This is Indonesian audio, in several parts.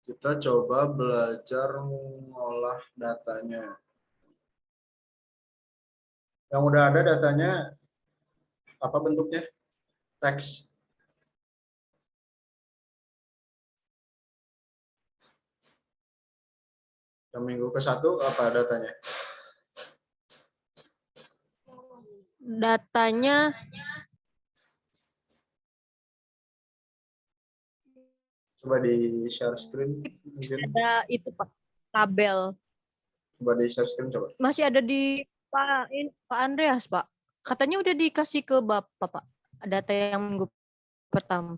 Kita coba belajar mengolah datanya. Yang udah ada datanya, apa bentuknya? Teks. Yang minggu ke-1 apa datanya? Datanya Coba di share screen mungkin. ada itu Pak, tabel. Coba di share screen coba. Masih ada di Pak Andreas, Pak. Katanya udah dikasih ke Bapak, Pak. Data yang minggu pertama.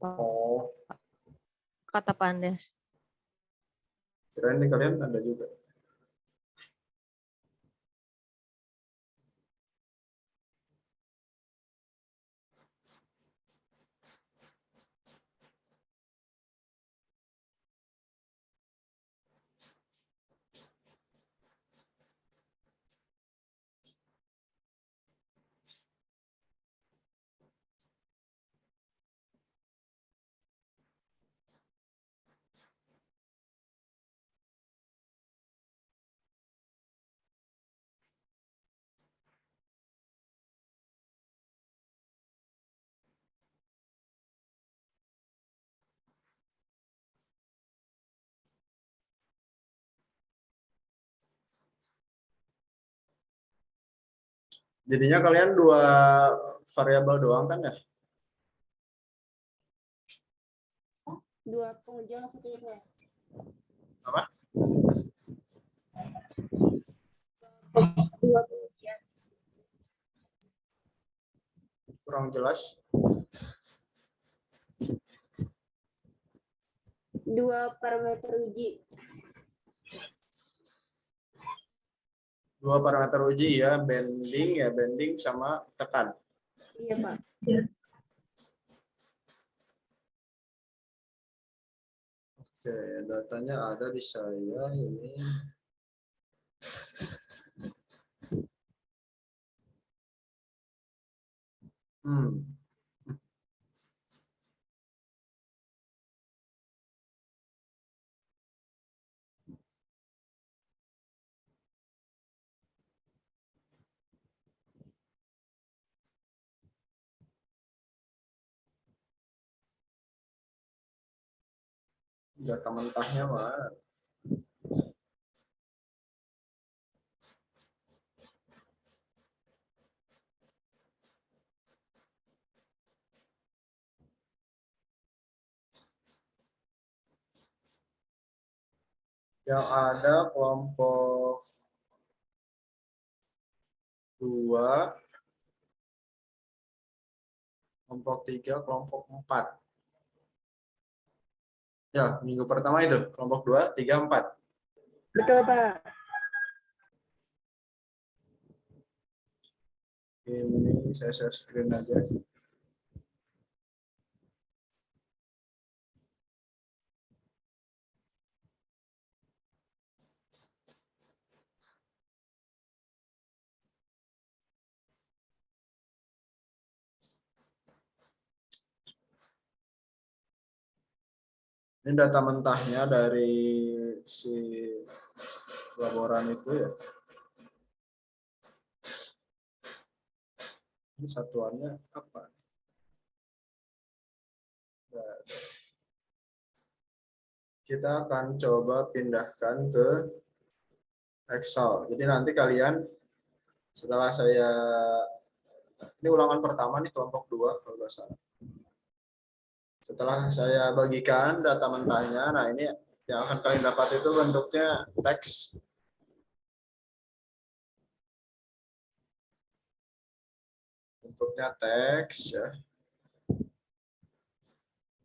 Oh, Kata Pak Andreas. kirain di kalian ada juga. Jadinya kalian dua variabel doang kan ya? Dua pengujian maksudnya. Apa? Dua pengujian. Kurang jelas. Dua parameter uji. Dua parameter uji ya, bending sama tekan. Iya, Pak. Oke, datanya ada di saya ini. Hmm. Data mentahnya mana? Yang ada kelompok 2, kelompok 3, kelompok 4. Ya, minggu pertama itu, kelompok 2, 3, 4. Betul, Pak. Ini saya share screen aja. Ini data mentahnya dari si laporan itu ya. Ini satuannya apa? Kita akan coba pindahkan ke Excel. Jadi nanti kalian setelah saya, ini ulangan pertama nih kelompok 2 kalau nggak salah. Setelah saya bagikan data mentahnya, nah ini yang akan kalian dapat itu bentuknya teks. Bentuknya teks ya.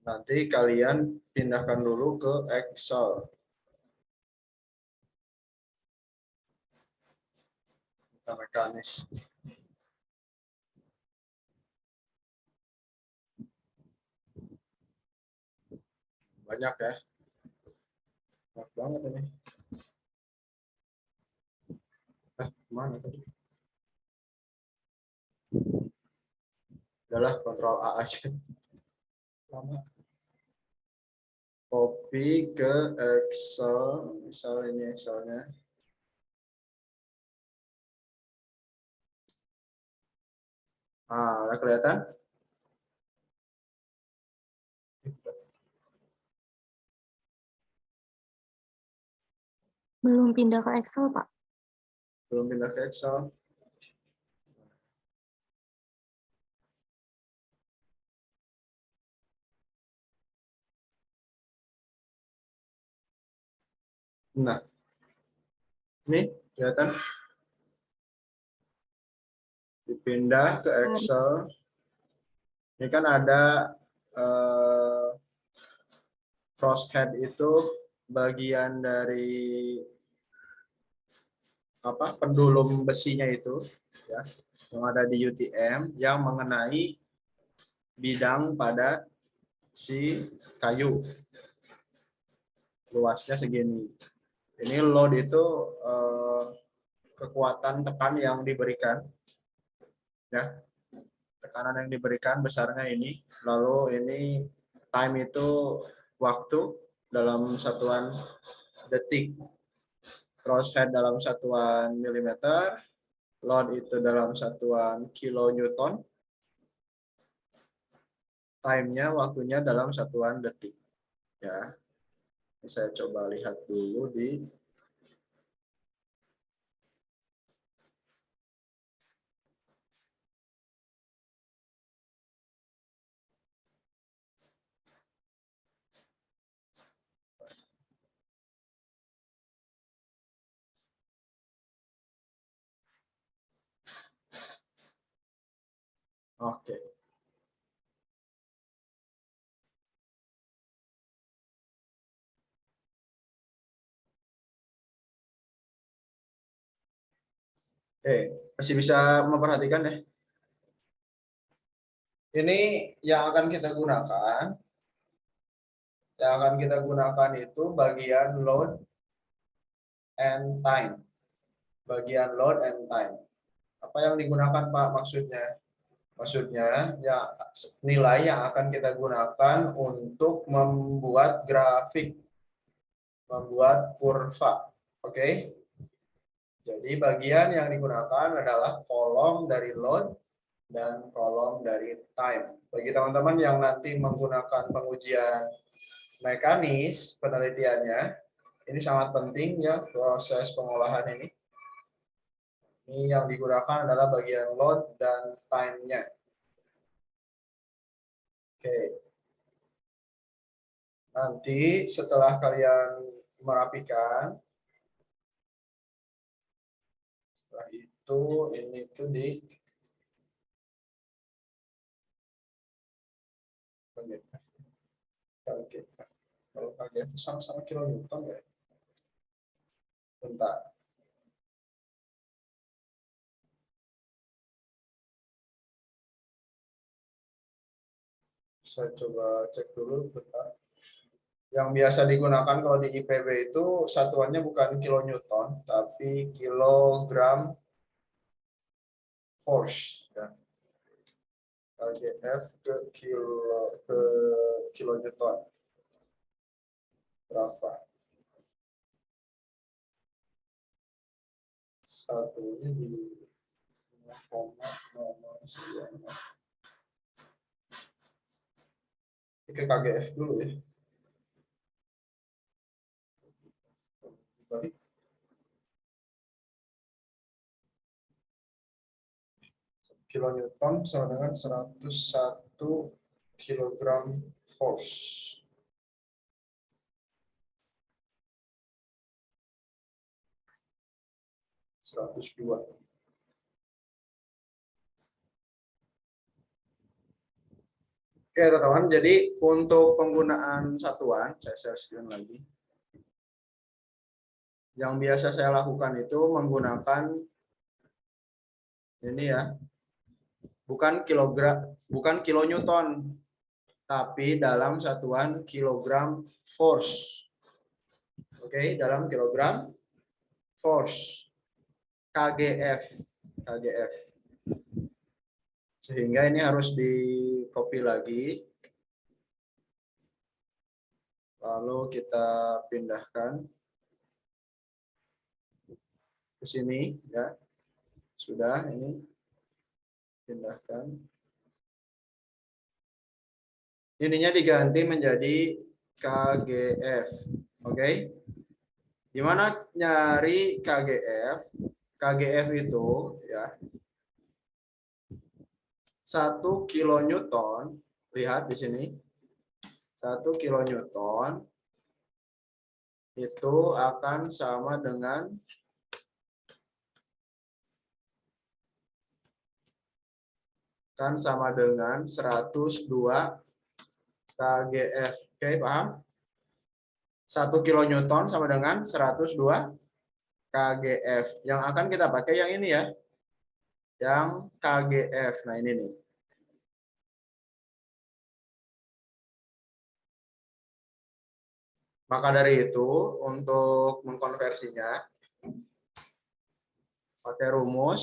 Nanti kalian pindahkan dulu ke Excel. Kita mekanis. Banyak ya. Banyak banget ini. Kemana tadi? Udahlah, kontrol A aja. Lama. Copy ke Excel, misal ini Excelnya. Nah, udah kelihatan? Belum pindah ke Excel, Pak. Belum pindah ke Excel. Nah, ini kelihatan? Dipindah ke Excel. Ini kan ada crosshead itu bagian dari apa pendulum besinya itu ya yang ada di UTM yang mengenai bidang pada si kayu luasnya segini. Ini load itu kekuatan tekan yang diberikan ya, tekanan yang diberikan besarnya ini, lalu ini time itu waktu dalam satuan detik, crosshead dalam satuan milimeter, load itu dalam satuan kilonewton, time-nya waktunya dalam satuan detik ya. Ini saya coba lihat dulu di oke. Oke, masih bisa memperhatikan ya. Ini yang akan kita gunakan. Yang akan kita gunakan itu bagian load and time. Bagian load and time. Apa yang digunakan Pak maksudnya? Maksudnya ya nilai yang akan kita gunakan untuk membuat grafik, membuat kurva. Oke. Jadi bagian yang digunakan adalah kolom dari load dan kolom dari time. Bagi teman-teman yang nanti menggunakan pengujian mekanis penelitiannya, ini sangat penting ya proses pengolahan ini. Ini yang digunakan adalah bagian load dan time-nya. Oke. Nanti setelah kalian merapikan, setelah itu ini tuh di kalau KGF sama-sama kilonewton ya. Bentar. Saya coba cek dulu bentar. Yang biasa digunakan kalau di IPB itu satuannya bukan kilonewton, tapi kilogram force. Ya. KGF ke kilonewton. Berapa? Satunya di 0,009. Ke KGF dulu ya. Balik. Kilonewton sama dengan 101 kilogram force. Seratus dua. Oke teman-teman, jadi untuk penggunaan satuan, saya share screen lagi. Yang biasa saya lakukan itu menggunakan ini ya, bukan kilogram, bukan kilonewton, tapi dalam satuan kilogram force. Oke, dalam kilogram force. KGF. KGF. Sehingga ini harus di copy lagi. Lalu kita pindahkan ke sini ya. Sudah ini pindahkan. Ininya diganti menjadi KGF. Oke. Gimana nyari KGF? KGF itu ya 1 kilonewton, lihat di sini. 1 kilonewton itu akan sama dengan 102 KGF. Oke, paham? 1 kilonewton sama dengan 102 KGF. Yang akan kita pakai yang ini ya. Yang KGF. Nah, ini nih. Maka dari itu, untuk mengkonversinya, pakai rumus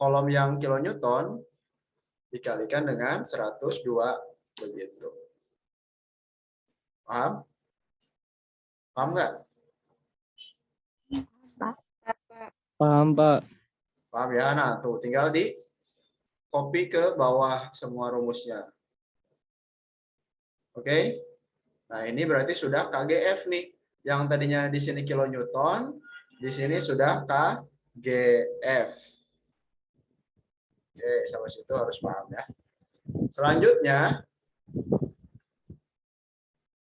kolom yang kilonewton dikalikan dengan 102 begitu. Paham? Paham nggak? Paham, Pak. Paham ya? Nah, tuh tinggal di copy ke bawah semua rumusnya. Oke? Nah, ini berarti sudah KGF nih. Yang tadinya di sini kilonewton, di sini sudah KGF. Oke, sampai situ harus paham ya. Selanjutnya,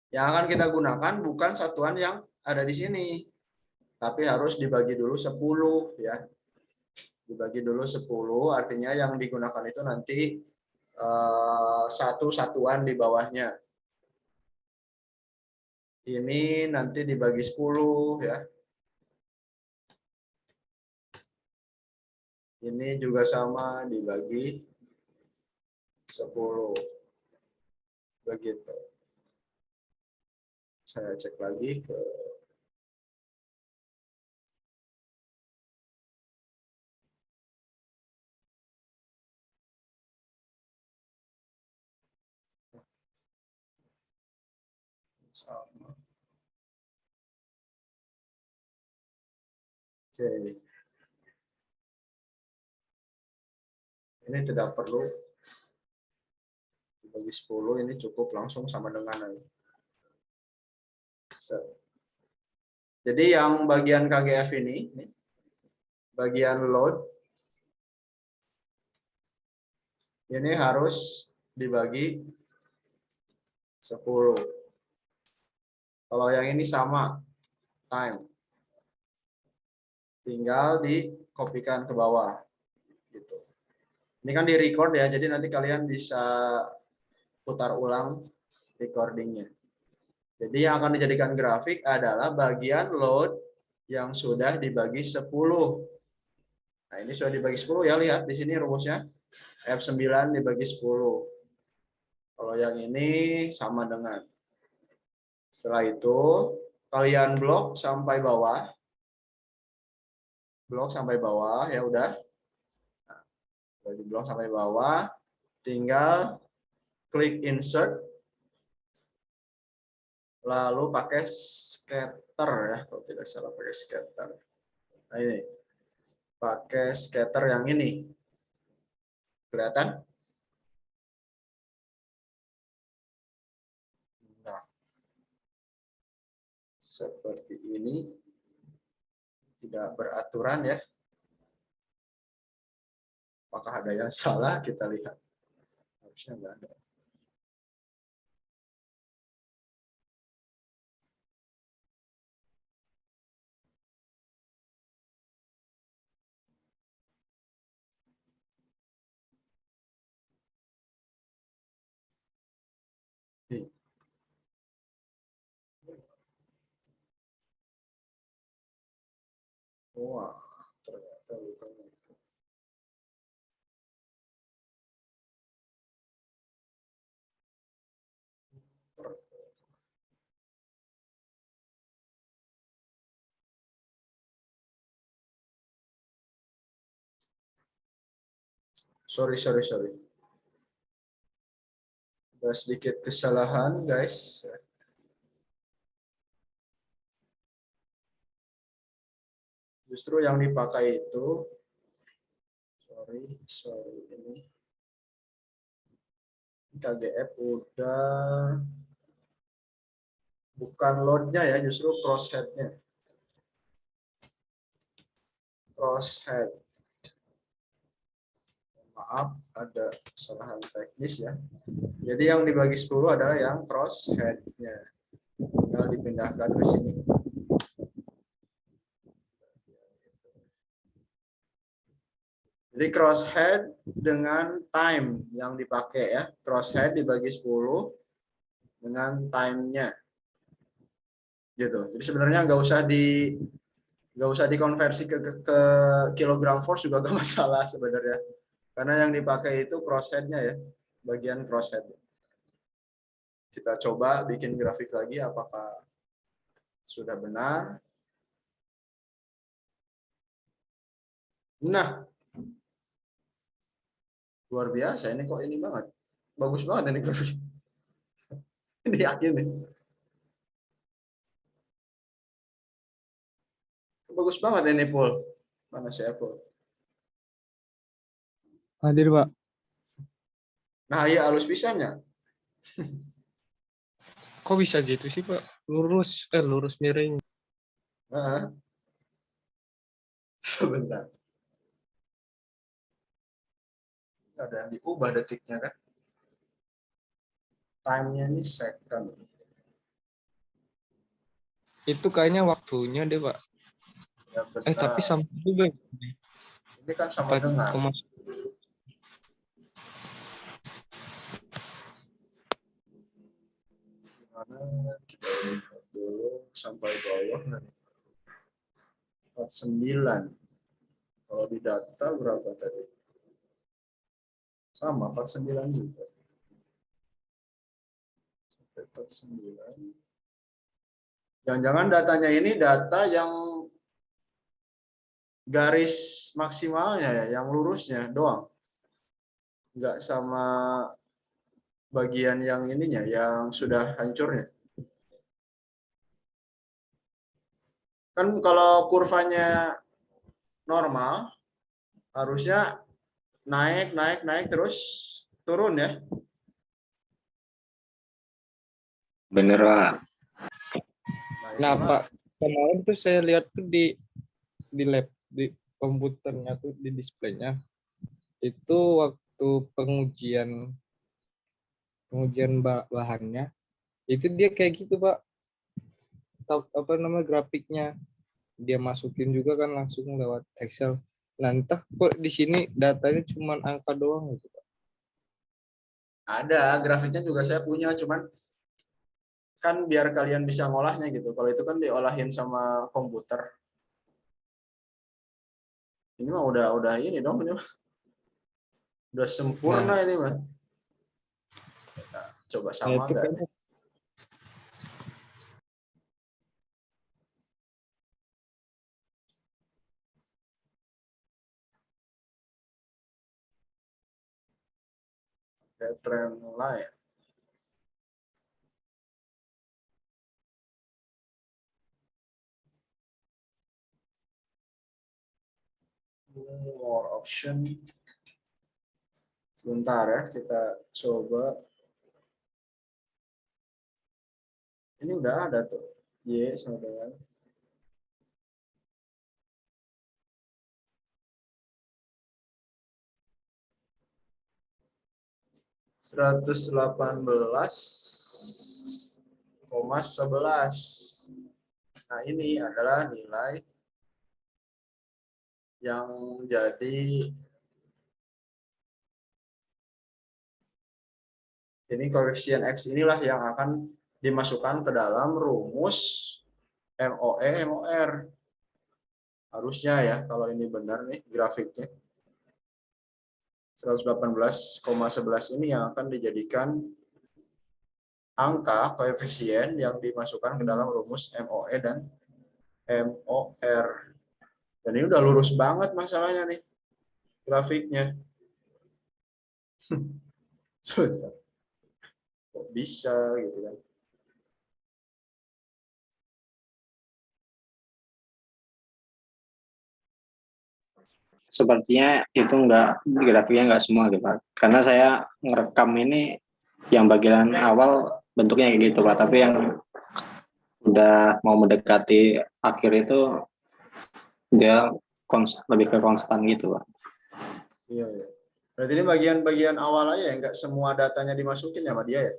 yang akan kita gunakan bukan satuan yang ada di sini, tapi harus dibagi dulu 10 ya. Dibagi dulu 10, artinya yang digunakan itu nanti satu satuan di bawahnya. Ini nanti dibagi 10 ya. Ini juga sama dibagi 10. Begitu. Saya cek lagi ke sama. Oke. Ini tidak perlu dibagi 10, ini cukup langsung sama dengan ini. Jadi yang bagian KGF ini, bagian load, ini harus dibagi 10. Kalau yang ini sama, time. Tinggal dikopikan ke bawah. Gitu. Ini kan di record ya, jadi nanti kalian bisa putar ulang recordingnya. Jadi yang akan dijadikan grafik adalah bagian load yang sudah dibagi 10. Nah, ini sudah dibagi 10 ya, lihat di sini rumusnya. F9 dibagi 10. Kalau yang ini sama dengan. Setelah itu, kalian blok sampai bawah. Blok sampai bawah, ya udah. Nah, di blok sampai bawah, tinggal klik insert. Lalu pakai scatter ya, kalau tidak salah pakai scatter. Nah ini, pakai scatter yang ini. Kelihatan? Nah, seperti ini. Tidak beraturan ya. Apakah ada yang salah? Kita lihat. Harusnya nggak ada. Wah, ternyata bukan itu. Sorry. Ada sedikit kesalahan, guys. Justru yang dipakai itu, sorry ini KGF udah bukan load-nya ya, justru crosshead-nya. Crosshead. Maaf, ada kesalahan teknis ya. Jadi yang dibagi 10 adalah yang crosshead-nya. Tinggal dipindahkan ke sini. Jadi crosshead dengan time yang dipakai ya. Crosshead dibagi 10 dengan time-nya. Gitu. Jadi sebenarnya nggak usah dikonversi ke kilogram force juga nggak masalah sebenarnya. Karena yang dipakai itu crosshead-nya ya, bagian crosshead. Kita coba bikin grafik lagi apakah sudah benar. Nah, luar biasa ini kok ini banget. Bagus banget ini grafik. Ini yakin nih. Bagus banget ini Paul. Mana si Apple? Hadir, Pak. Nah, iya halus pisannya. Kok bisa gitu sih, Pak? Lurus miring. Nah, sebentar. Ada yang diubah detiknya kan? Time-nya ini second. Itu kayaknya waktunya deh, Pak. Ya benar. Tapi sama juga. Ini kan sama dengan. Gimana kita lihat dulu sampai bawah nanti. 49. Kalau di data berapa tadi? Sama 49 juga. Sampai 49. Jangan-jangan datanya ini data yang garis maksimalnya ya, yang lurusnya doang. Enggak sama bagian yang ininya, yang sudah hancurnya. Kan kalau kurvanya normal, harusnya naik terus turun ya. Bener, Pak. Nah, itulah. Pak, kemarin tuh saya lihat tuh di lab, di komputernya tuh, di displaynya. Itu waktu pengujian bahannya, itu dia kayak gitu, Pak. Apa namanya, grafiknya. Dia masukin juga kan langsung lewat Excel. Nah, entah kok di sini datanya cuma angka doang gitu, Pak. Ada grafiknya juga saya punya, cuman kan biar kalian bisa ngolahnya gitu. Kalau itu kan diolahin sama komputer. Ini mah udah ini dong, ini mah. Udah sempurna ini mah. Kita coba Nah, sama itu enggak kan nih? Kayak trend line. More option. Sebentar ya, kita coba. Ini udah ada tuh. Y sama dengan 118,11. Nah, ini adalah nilai yang jadi ini koefisien X inilah yang akan dimasukkan ke dalam rumus MOE MOR. Harusnya ya, kalau ini benar nih grafiknya. 118,11 ini yang akan dijadikan angka koefisien yang dimasukkan ke dalam rumus MOE dan MOR. Dan ini udah lurus banget masalahnya nih grafiknya. Sebentar. Kok bisa gitu kan? sepertinya itu enggak, grafiknya enggak semua gitu Pak. Karena saya ngerekam ini yang bagian awal bentuknya kayak gitu Pak, tapi yang udah mau mendekati akhir itu dia lebih ke konstan gitu Pak. Iya, iya. Berarti ini bagian-bagian awal aja ya, nggak semua datanya dimasukin ya sama dia ya?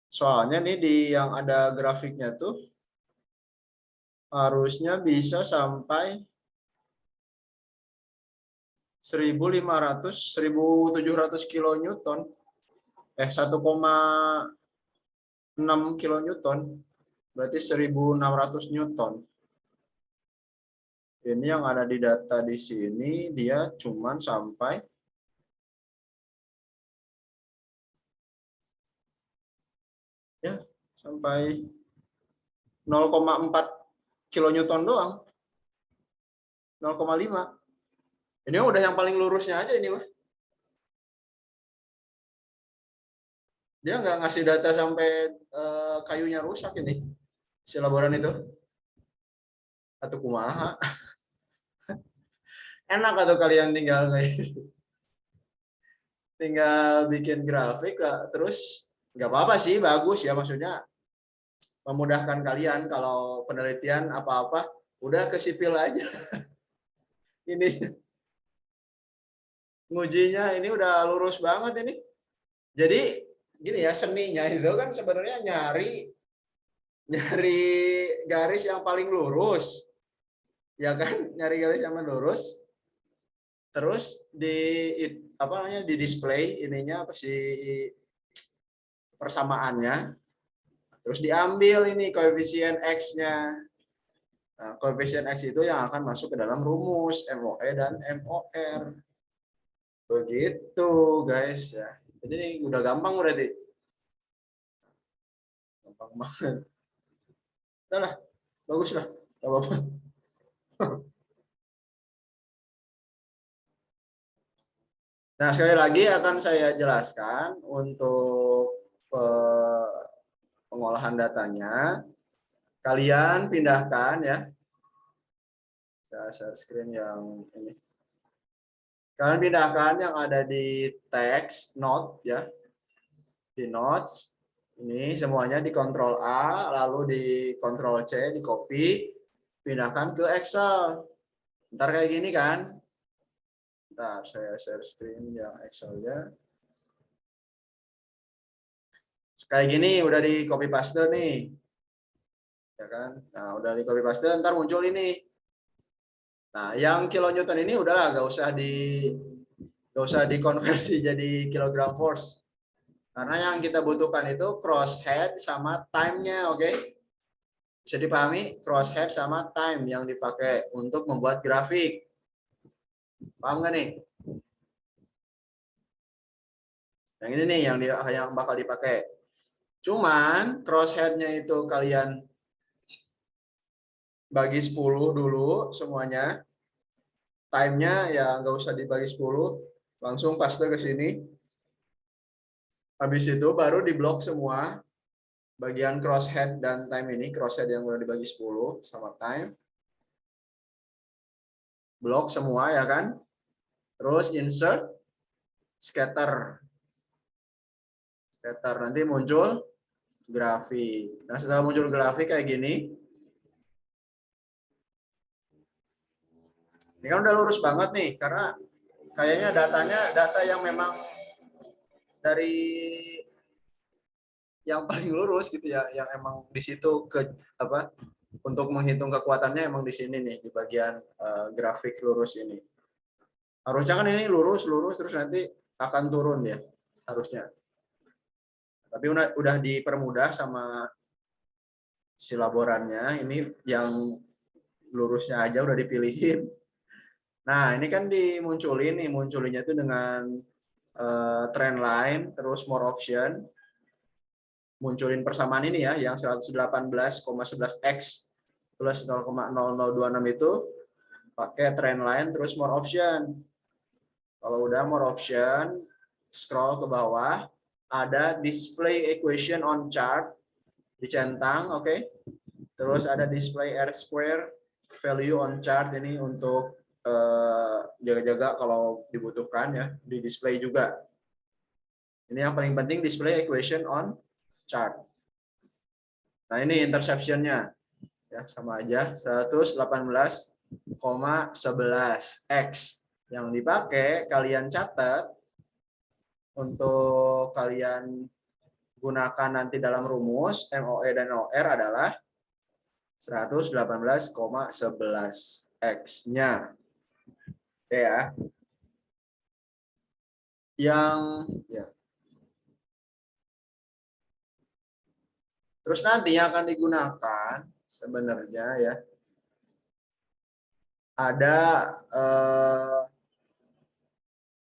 Soalnya nih di yang ada grafiknya tuh harusnya bisa sampai 1.500, 1.700 kilonewton. 1,6 kilonewton. Berarti 1.600 newton. Ini yang ada di data di sini dia cuman sampai ya sampai 0,4 kilonewton doang. 0,5. Ini udah yang paling lurusnya aja ini mah. Dia nggak ngasih data sampai kayunya rusak ini si laboran itu. Atau kumaha. Enak atau kalian tinggal kayak gitu. Tinggal bikin grafik lah, terus nggak apa-apa sih, bagus ya, maksudnya memudahkan kalian kalau penelitian apa-apa udah ke sipil aja. Ini ngujinya ini udah lurus banget ini. Jadi gini ya, seninya itu kan sebenarnya nyari garis yang paling lurus. Ya kan, nyari garis yang lurus. Terus apa namanya, di display ininya apa sih persamaannya. Terus diambil ini koefisien X-nya. Nah, koefisien X itu yang akan masuk ke dalam rumus MOE dan MOR. Begitu, guys ya. Jadi ini udah gampang berarti. Gampang banget. Udah lah, bagus lah. Gak apa-apa. Nah, sekali lagi akan saya jelaskan untuk pengolahan datanya. Kalian pindahkan ya. Saya share screen yang ini. Kalian pindahkan yang ada di teks note ya. Di notes ini semuanya di Ctrl A, lalu di Ctrl C, di copy, pindahkan ke Excel. Ntar kayak gini kan. Ntar saya share screen yang Excel-nya. Kayak gini udah di copy paste nih. Ya kan? Nah, udah di copy paste, ntar muncul ini. Nah, yang kilonewton ini udahlah gak usah dikonversi jadi kilogram force. Karena yang kita butuhkan itu crosshead sama time-nya, oke? Bisa dipahami? Crosshead sama time yang dipakai untuk membuat grafik. Paham nggak nih? Yang ini nih yang bakal dipakai. Cuman crosshead-nya itu kalian bagi 10 dulu semuanya. Time-nya ya nggak usah dibagi 10, langsung paste ke sini. Habis itu baru diblok semua bagian crosshead dan time ini, crosshead yang udah dibagi 10 sama time. Blok semua ya kan? Terus insert scatter. Scatter nanti muncul grafik. Nah, setelah muncul grafik kayak gini, ini kan udah lurus banget nih, karena kayaknya data yang memang dari yang paling lurus gitu ya, yang emang di situ untuk menghitung kekuatannya emang di sini nih, di bagian grafik lurus ini. Harusnya kan ini lurus terus nanti akan turun ya, harusnya. Tapi udah dipermudah sama si laborannya, ini yang lurusnya aja udah dipilihin. Nah, ini kan munculinnya itu dengan trend line, terus more option. Munculin persamaan ini ya, yang 118,11x plus 0,0026 itu pakai trend line, terus more option. Kalau udah more option, scroll ke bawah, ada display equation on chart, dicentang, oke. Terus ada display R square value on chart ini untuk jaga-jaga kalau dibutuhkan ya, di display juga. Ini yang paling penting, display equation on chart. Nah, ini interception-nya. Ya, sama aja 118,11 X. Yang dipakai kalian catat untuk kalian gunakan nanti dalam rumus MOE dan OR adalah 118,11 X-nya. Oke ya. Yang ya. Terus nanti yang akan digunakan sebenarnya ya ada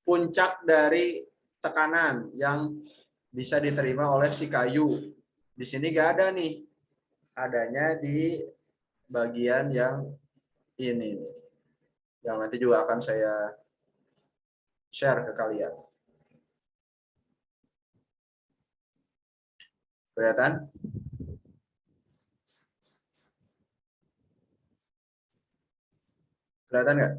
puncak dari tekanan yang bisa diterima oleh si kayu. Di sini nggak ada nih. Adanya di bagian yang ini nih. Yang nanti juga akan saya share ke kalian. Kelihatan? Kelihatan nggak?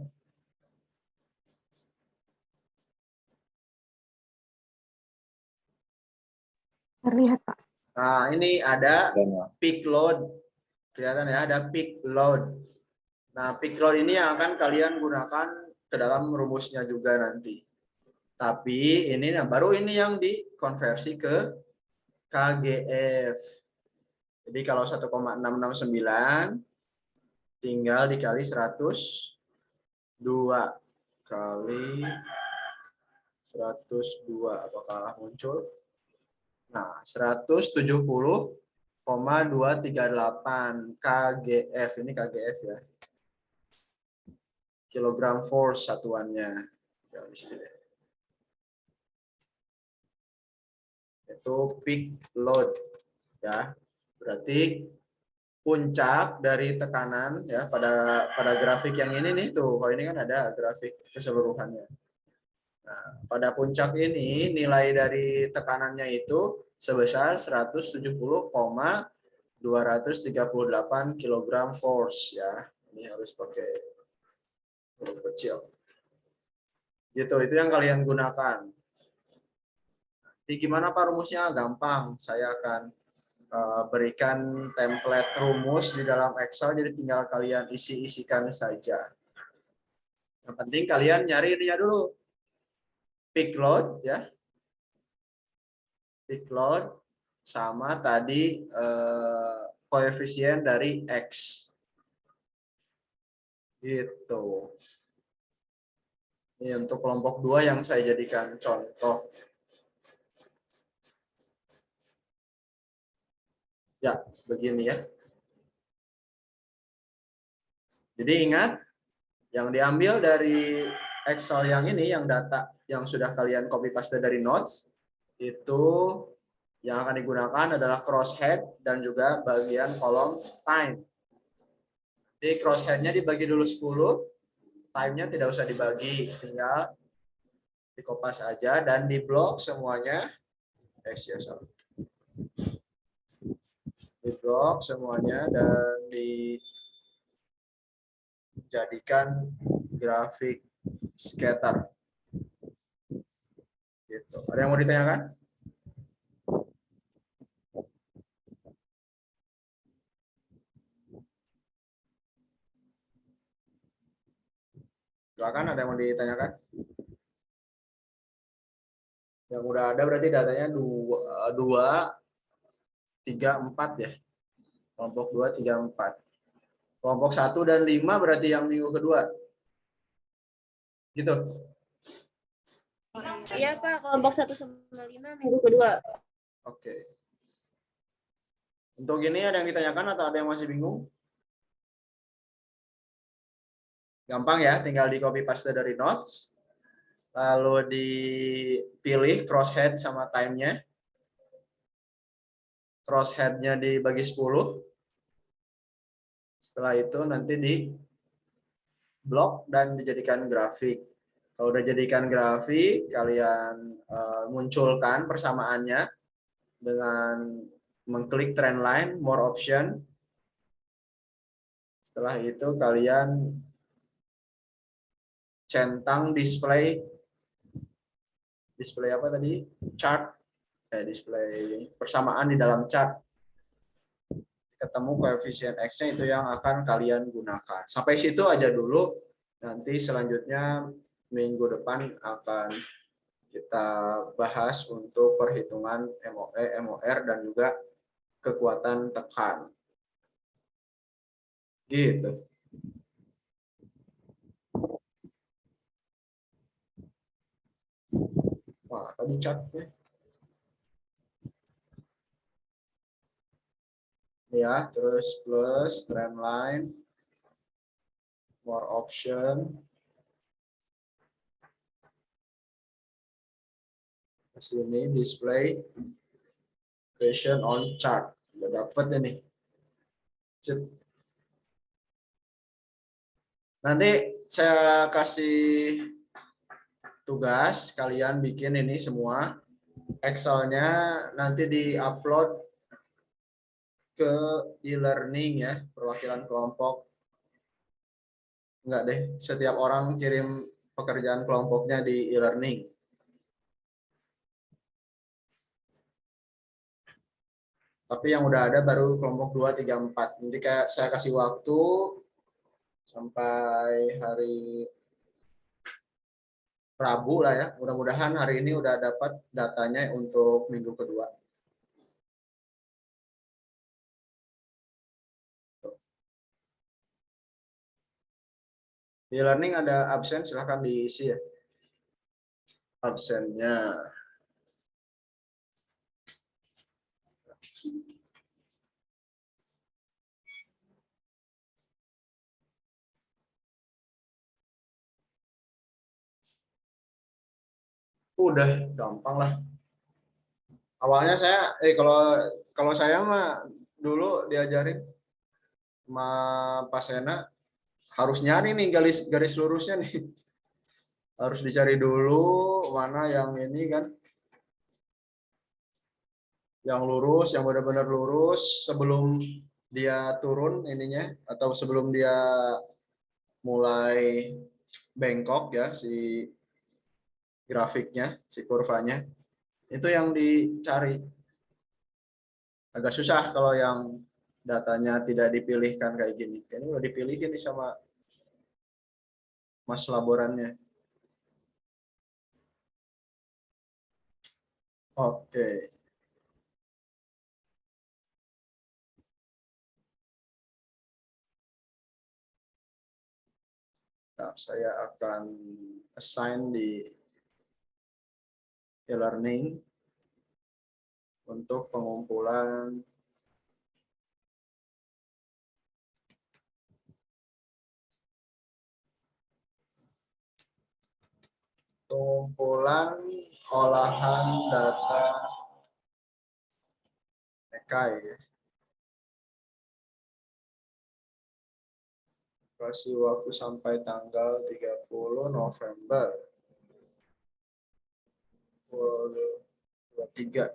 Terlihat, Pak. Nah, ini ada peak load. Kelihatan ya, ada peak load. Nah, peak load ini yang akan kalian gunakan ke dalam rumusnya juga nanti. Tapi ini nah, baru ini yang dikonversi ke KGF. Jadi kalau 1,669 tinggal dikali 102 kali 102, apakah muncul? Nah, 170,238 KGF, ini KGF ya. Kilogram force satuannya. Ya, di sini deh. Itu peak load ya. Berarti puncak dari tekanan ya pada grafik yang ini nih tuh. Kalau ini kan ada grafik keseluruhannya. Nah, pada puncak ini nilai dari tekanannya itu sebesar 170,238 kg force ya. Ini harus pakai huruf kecil. Gitu, itu yang kalian gunakan. Nanti gimana Pak rumusnya? Gampang. Saya akan berikan template rumus di dalam Excel, jadi tinggal kalian isi-isikan saja. Yang penting kalian nyari ininya dulu. Peak load ya. Peak load sama tadi koefisien dari X. Gitu. Ini untuk kelompok 2 yang saya jadikan contoh. Ya, begini ya. Jadi ingat, yang diambil dari Excel yang ini, yang data yang sudah kalian copy paste dari notes, itu yang akan digunakan adalah crosshead dan juga bagian kolom time. Jadi crosshead-nya dibagi dulu 10, time-nya tidak usah dibagi, tinggal dikopas aja dan diblok semuanya. Diblok semuanya dan dijadikan grafik scatter. Gitu. Ada yang mau ditanyakan? Silakan, ada yang mau ditanyakan? Yang udah ada berarti datanya 2, 3, 4 ya. Kelompok 2, 3, 4. Kelompok 1 dan 5 berarti yang minggu kedua. Gitu. Iya, Pak. Kelompok 1 sama 5 minggu kedua. Oke. Untuk ini ada yang ditanyakan atau ada yang masih bingung? Gampang ya, tinggal di copy paste dari notes. Lalu dipilih crosshead sama time-nya. Crosshead-nya dibagi 10. Setelah itu nanti di blok dan dijadikan grafik. Kalau udah jadikan grafik, kalian munculkan persamaannya dengan mengklik trend line, more option. Setelah itu kalian centang display apa tadi? Chart, display persamaan di dalam chart. Ketemu koefisien X-nya itu yang akan kalian gunakan. Sampai situ aja dulu. Nanti selanjutnya minggu depan akan kita bahas untuk perhitungan MOE, MOR, dan juga kekuatan tekan. Gitu. Wah, tadi chartnya. Ya, terus plus trend line, more option. Di sini display question on chart. Udah dapat ini. Sip. Nanti saya kasih tugas kalian bikin ini semua. Excel-nya nanti di-upload ke e-learning ya, perwakilan kelompok. Enggak deh, setiap orang kirim pekerjaan kelompoknya di e-learning. Tapi yang udah ada baru kelompok 2, 3, 4. Nanti kayak saya kasih waktu sampai hari Rabu lah ya. Mudah-mudahan hari ini udah dapat datanya untuk minggu kedua. Di learning ada absen, silahkan diisi ya. Absennya. Udah gampang lah. Awalnya saya kalau saya mah dulu diajarin sama Pak Sena harus nyari nih garis lurusnya nih. Harus dicari dulu mana yang ini kan. Yang lurus, yang benar-benar lurus sebelum dia turun ininya atau sebelum dia mulai bengkok ya si grafiknya, si kurvanya. Itu yang dicari. Agak susah kalau yang datanya tidak dipilihkan kayak gini. Kayaknya udah dipilihin nih sama Mas laborannya. Oke. Nah, saya akan assign di e-learning untuk pengumpulan olahan data EKI. Kasih waktu sampai tanggal 30 November 2023.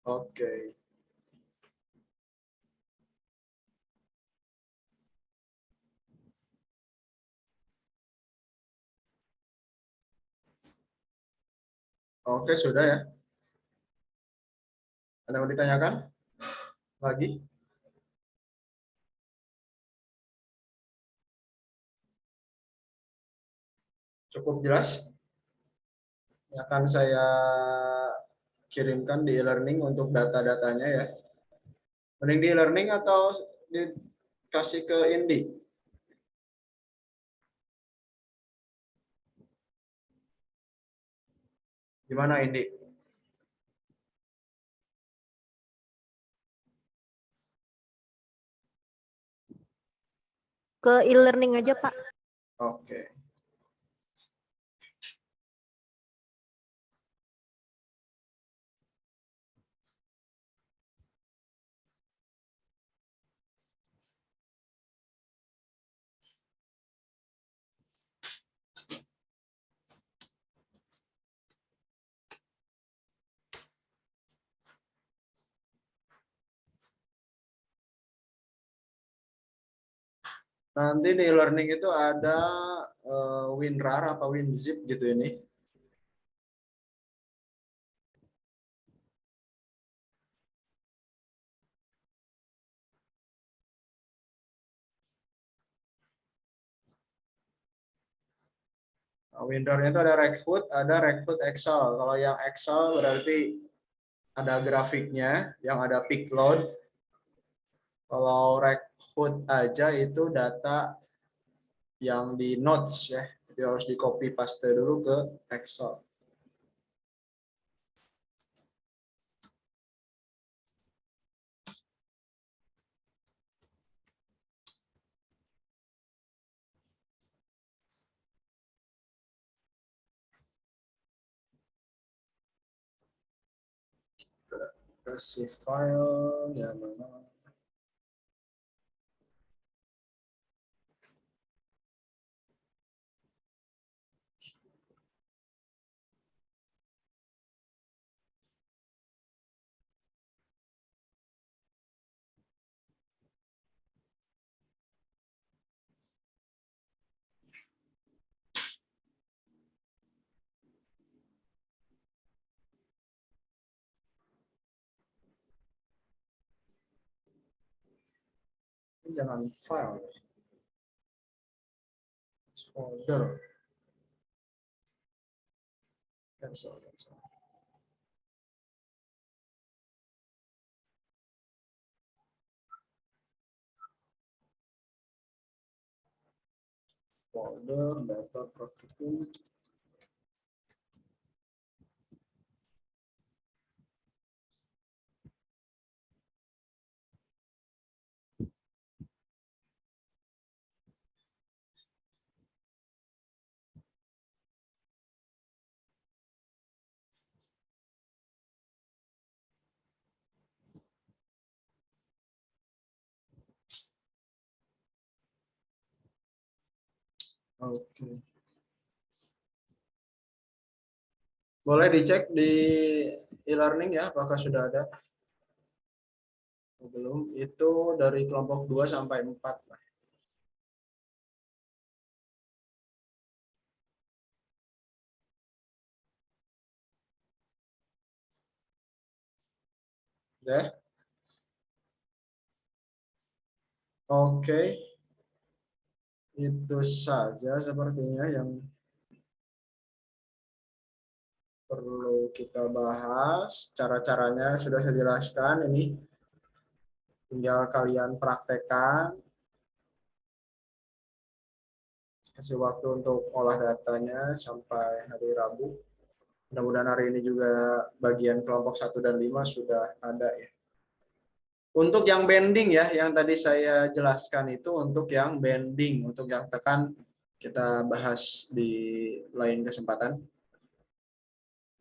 Oke. Oke, sudah ya. Ada yang mau ditanyakan lagi? Cukup jelas? Akan saya kirimkan di e-learning untuk data-datanya ya. Mending di e-learning atau dikasih ke Indi? Gimana Indi? Ke e-learning aja, Pak. Oke. Nanti di e-learning itu ada WinRAR apa WinZip gitu ini. Nah, WinRAR itu ada Recruit Excel. Kalau yang Excel berarti ada grafiknya, yang ada peak load. Kalau Recruit aja itu data yang di notes ya. Jadi harus di copy paste dulu ke Excel. Kasih file yang mana? Jangan file, folder, cancel. Folder, data praktikum. Oke. Boleh dicek di e-learning ya, apakah sudah ada? Belum, itu dari kelompok 2 sampai 4. Ya. Oke. Itu saja sepertinya yang perlu kita bahas. Cara-caranya sudah saya jelaskan, ini tinggal kalian praktekkan. Kasih waktu untuk olah datanya sampai hari Rabu. Mudah-mudahan hari ini juga bagian kelompok 1 dan 5 sudah ada ya. Untuk yang bending ya, yang tadi saya jelaskan itu untuk yang bending, untuk yang tekan kita bahas di lain kesempatan.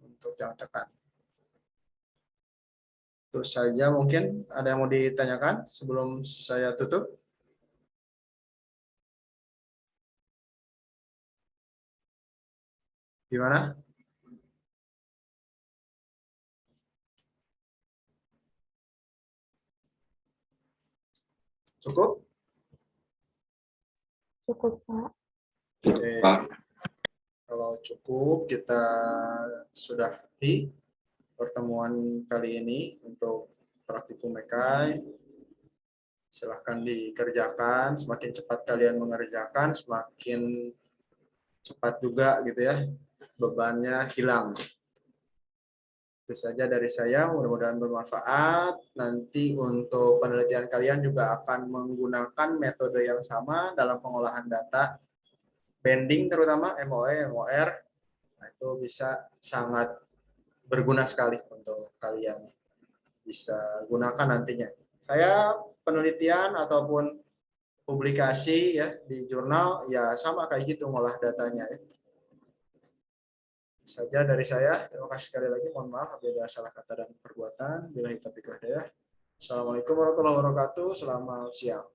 Untuk yang tekan. Itu saja mungkin. Ada yang mau ditanyakan sebelum saya tutup? Gimana? Cukup? Cukup, Pak. Oke. Pak. Kalau cukup, kita sudahi pertemuan kali ini untuk praktikum Mekai. Silahkan dikerjakan. Semakin cepat kalian mengerjakan, semakin cepat juga gitu ya, bebannya hilang. Itu saja dari saya, mudah-mudahan bermanfaat. Nanti untuk penelitian kalian juga akan menggunakan metode yang sama dalam pengolahan data, bending terutama, MOE, MOR. Nah, itu bisa sangat berguna sekali untuk kalian bisa gunakan nantinya. Saya penelitian ataupun publikasi ya di jurnal ya sama kayak gitu ngolah datanya ya. Saja dari saya. Terima kasih sekali lagi. Mohon maaf apabila salah kata dan perbuatan. Billahi taufiq wal hidayah. Assalamualaikum warahmatullahi wabarakatuh. Selamat siang.